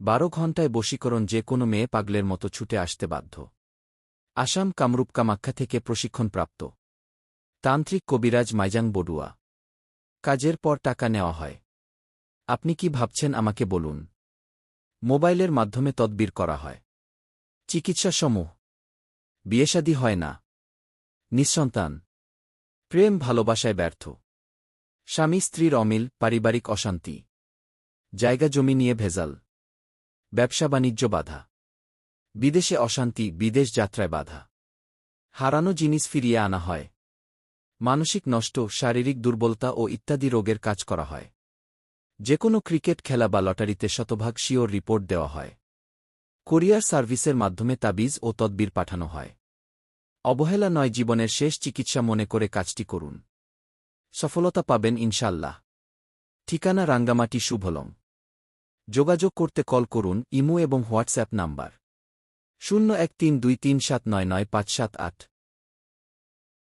12 ঘণ্টায় বশীকরণ, যে কোনো মেয়ে পাগলের মতো ছুটে আসতে বাধ্য। আসাম কামরূপ কামাখ্যা থেকে প্রশিক্ষণপ্রাপ্ত তান্ত্রিক কবিরাজ মাইজাং বড়ুয়া। কাজের পর টাকা নেওয়া হয়। আপনি কি ভাবছেন আমাকে বলুন। মোবাইলের মাধ্যমে তদবির করা হয়। চিকিৎসাসমূহ: বিয়েশাদী হয় না, নিঃসন্তান, প্রেম ভালোবাসায় ব্যর্থ, স্বামী স্ত্রীর অমিল, পারিবারিক অশান্তি, জায়গা জমি নিয়ে ভেজাল, ব্যবসা বাণিজ্য বাধা, বিদেশে অশান্তি, বিদেশ যাত্রায় বাধা, হারানো জিনিস ফিরিয়ে আনা হয়, মানসিক নষ্ট, শারীরিক দুর্বলতা ও ইত্যাদি রোগের কাজ করা হয়। যে কোনো ক্রিকেট খেলা বা লটারিতে শতভাগ শিওর রিপোর্ট দেওয়া হয়। কোরিয়ার সার্ভিসের মাধ্যমে তাবিজ ও তদবির পাঠানো হয়। অবহেলা নয়, জীবনের শেষ চিকিৎসা মনে করে কাজটি করুন। সফলতা পাবেন ইনশাল্লাহ। ঠিকানা: রাঙ্গামাটি শুভলং। যোগাযোগ করতে কল করুন ইমো এবং হোয়াটসঅ্যাপ নাম্বার 013237995578।